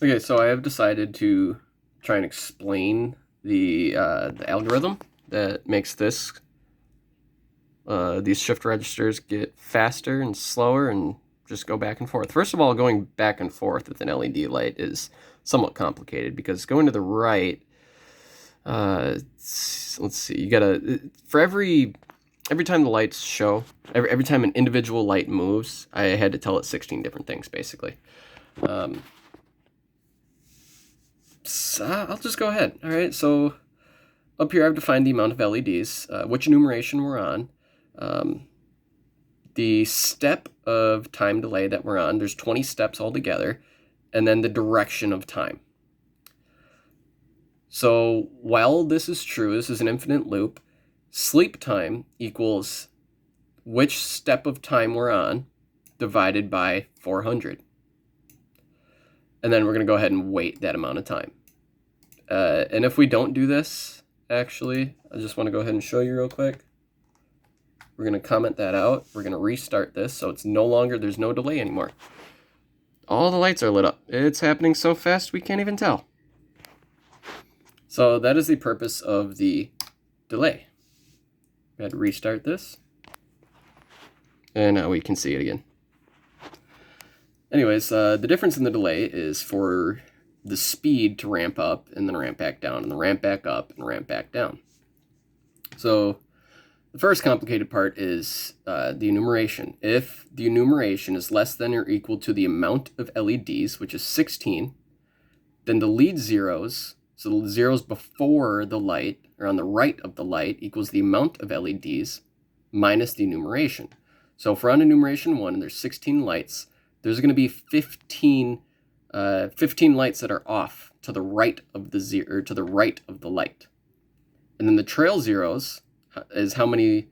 Okay, so I have decided to try and explain the algorithm that makes these shift registers get faster and slower and just go back and forth. First of all, going back and forth with an LED light is somewhat complicated because going to the right, let's see, you gotta, for every time the lights show, every time an individual light moves, I had to tell it 16 different things basically. So I'll just go ahead. All right, so up here I've defined the amount of LEDs, which enumeration we're on, the step of time delay that we're on. There's 20 steps altogether, and then the direction of time. So while this is true, this is an infinite loop, sleep time equals which step of time we're on divided by 400. And then we're going to go ahead and wait that amount of time. And if we don't do this, actually, I just want to go ahead and show you real quick. We're going to comment that out. We're going to restart this so it's no longer, there's no delay anymore. All the lights are lit up. It's happening so fast we can't even tell. So that is the purpose of the delay. We had to restart this. And now we can see it again. Anyways, the difference in the delay is for the speed to ramp up and then ramp back down and then ramp back up and ramp back down. So the first complicated part is the enumeration. If the enumeration is less than or equal to the amount of LEDs, which is 16, then the lead zeros, so the zeros before the light, or on the right of the light, equals the amount of LEDs minus the enumeration. So if we're on enumeration 1 and there's 16 lights, there's going to be 15 lights that are off to the right of the zero, or to the right of the light. And then the trail zeros is how many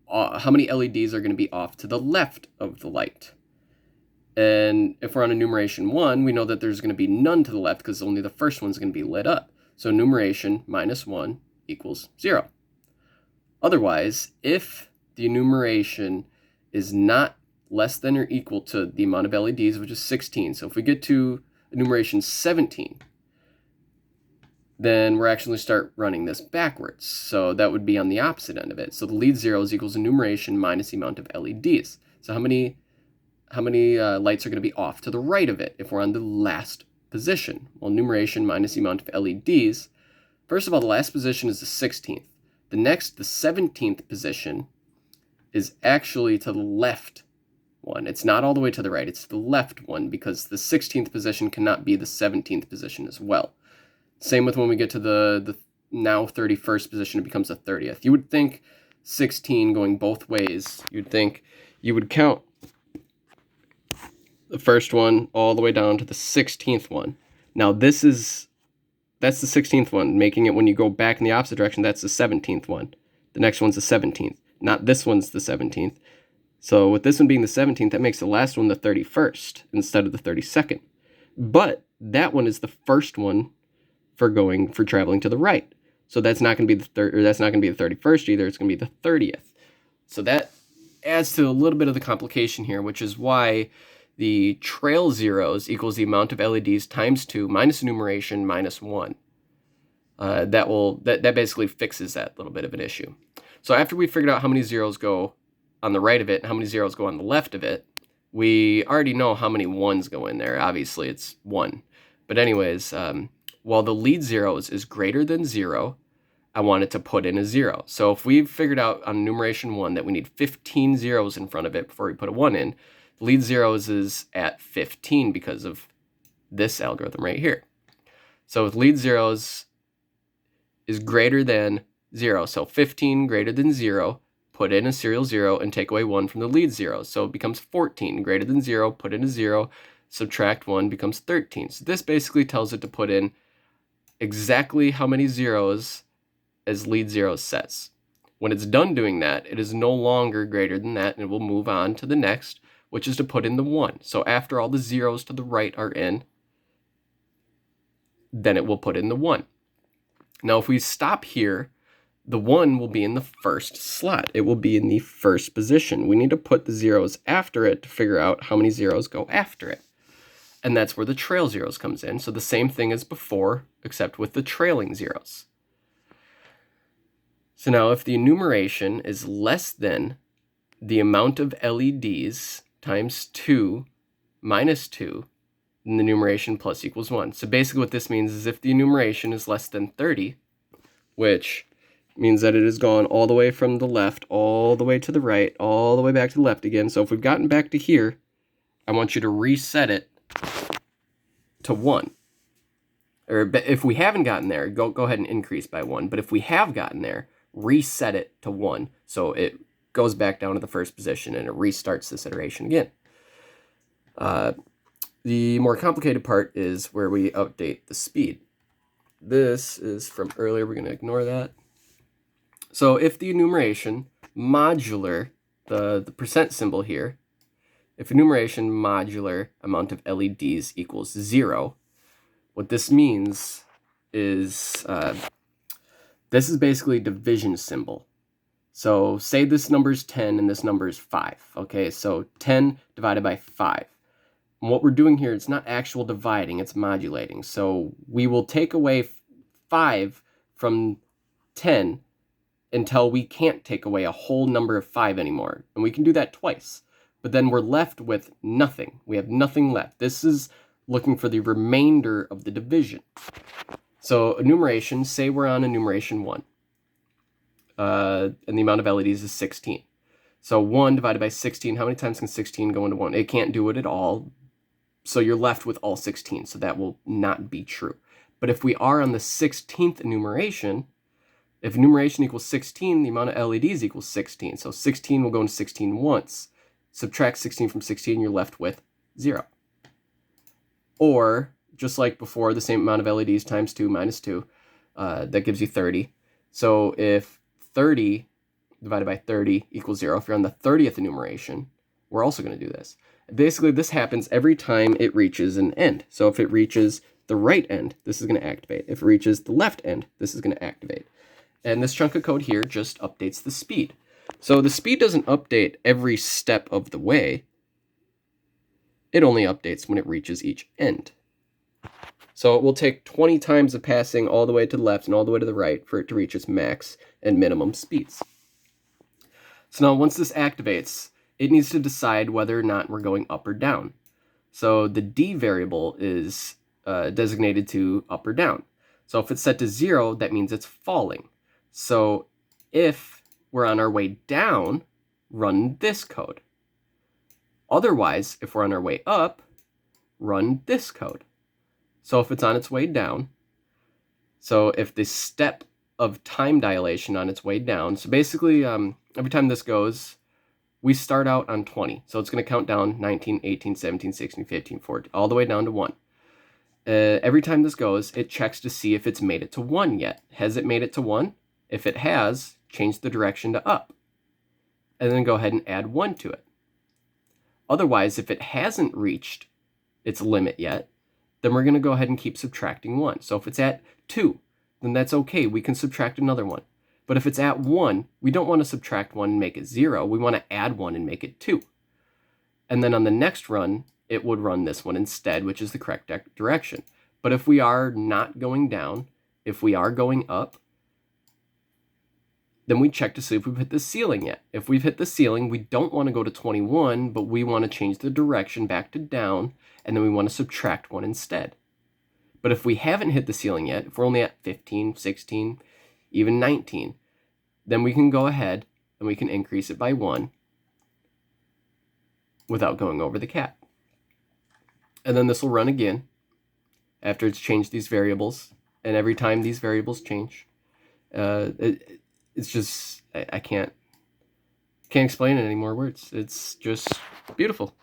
LEDs are going to be off to the left of the light. And if we're on enumeration 1, we know that there's going to be none to the left because only the first one's going to be lit up. So enumeration minus 1 equals 0. Otherwise, if the enumeration is not less than or equal to the amount of LEDs, which is 16. So if we get to enumeration 17, then we're actually start running this backwards. So that would be on the opposite end of it. So the lead zeros equals enumeration minus the amount of LEDs. So how many lights are going to be off to the right of it if we're on the last position? Well, enumeration minus the amount of LEDs. First of all, the last position is the 16th. The next, the 17th position, is actually to the left one. It's not all the way to the right, it's the left one because the 16th position cannot be the 17th position as well. Same with when we get to the now 31st position, it becomes the 30th. You would think 16 going both ways, you'd think you would count the first one all the way down to the 16th one. Now that's the 16th one, making it when you go back in the opposite direction, that's the 17th one. The next one's the 17th. Not this one's the 17th. So with this one being the 17th, that makes the last one the 31st instead of the 32nd. But that one is the first one for traveling to the right. So that's not going to be the 31st either. It's going to be the 30th. So that adds to a little bit of the complication here, which is why the trail zeros equals the amount of LEDs times 2 minus enumeration minus 1. That basically fixes that little bit of an issue. So after we figured out how many zeros go on the right of it and how many zeros go on the left of it, we already know how many ones go in there. Obviously, it's 1. But anyways, while the lead zeros is greater than 0, I wanted to put in a 0. So if we've figured out on enumeration 1 that we need 15 zeros in front of it before we put a 1 in, lead zeros is at 15 because of this algorithm right here. So if lead zeros is greater than 0, so 15 greater than 0, put in a serial 0 and take away 1 from the lead zeros. So it becomes 14 greater than 0, put in a 0, subtract 1 becomes 13. So this basically tells it to put in exactly how many zeros as lead zeros says. When it's done doing that, it is no longer greater than that, and it will move on to the next, which is to put in the 1. So after all the zeros to the right are in, then it will put in the 1. Now if we stop here, the 1 will be in the first slot. It will be in the first position. We need to put the zeros after it to figure out how many zeros go after it. And that's where the trail zeros comes in. So the same thing as before, except with the trailing zeros. So now if the enumeration is less than the amount of LEDs times 2 minus 2, then the enumeration plus equals 1. So basically what this means is if the enumeration is less than 30, which means that it has gone all the way from the left, all the way to the right, all the way back to the left again. So if we've gotten back to here, I want you to reset it to 1. Or if we haven't gotten there, go ahead and increase by 1. But if we have gotten there, reset it to 1. So it goes back down to the first position and it restarts this iteration again. The more complicated part is where we update the speed. This is from earlier. We're going to ignore that. So if the enumeration modular, the percent symbol here, if enumeration modular amount of LEDs equals 0, what this means is this is basically a division symbol. So say this number is 10 and this number is 5. Okay, so 10 divided by 5. And what we're doing here, it's not actual dividing, it's modulating. So we will take away 5 from 10 until we can't take away a whole number of 5 anymore. And we can do that twice. But then we're left with nothing. We have nothing left. This is looking for the remainder of the division. So enumeration, say we're on enumeration 1. And the amount of LEDs is 16. So 1 divided by 16, how many times can 16 go into 1? It can't do it at all. So you're left with all 16, so that will not be true. But if we are on the 16th enumeration, if enumeration equals 16, the amount of LEDs equals 16. So 16 will go into 16 once. Subtract 16 from 16, you're left with 0. Or, just like before, the same amount of LEDs times 2 minus 2, that gives you 30. So if 30 divided by 30 equals 0, if you're on the 30th enumeration, we're also going to do this. Basically, this happens every time it reaches an end. So if it reaches the right end, this is going to activate. If it reaches the left end, this is going to activate. And this chunk of code here just updates the speed. So the speed doesn't update every step of the way. It only updates when it reaches each end. So it will take 20 times of passing all the way to the left and all the way to the right for it to reach its max and minimum speeds. So now once this activates, it needs to decide whether or not we're going up or down. So the D variable is designated to up or down. So if it's set to 0, that means it's falling. So if we're on our way down, run this code. Otherwise, if we're on our way up, run this code. So if it's on its way down, so if the step of time dilation on its way down, so basically every time this goes, we start out on 20. So it's going to count down 19, 18, 17, 16, 15, 14, all the way down to 1. Every time this goes, it checks to see if it's made it to 1 yet. Has it made it to 1? If it has, change the direction to up. And then go ahead and add 1 to it. Otherwise, if it hasn't reached its limit yet, then we're going to go ahead and keep subtracting 1. So if it's at 2, then that's okay. We can subtract another 1. But if it's at 1, we don't want to subtract 1 and make it 0. We want to add 1 and make it 2. And then on the next run, it would run this one instead, which is the correct direction. But if we are not going down, if we are going up, then we check to see if we've hit the ceiling yet. If we've hit the ceiling, we don't want to go to 21, but we want to change the direction back to down, and then we want to subtract 1 instead. But if we haven't hit the ceiling yet, if we're only at 15, 16, even 19, then we can go ahead and we can increase it by 1 without going over the cap. And then this will run again after it's changed these variables. And every time these variables change, it's just, I can't explain it in any more words. It's just beautiful.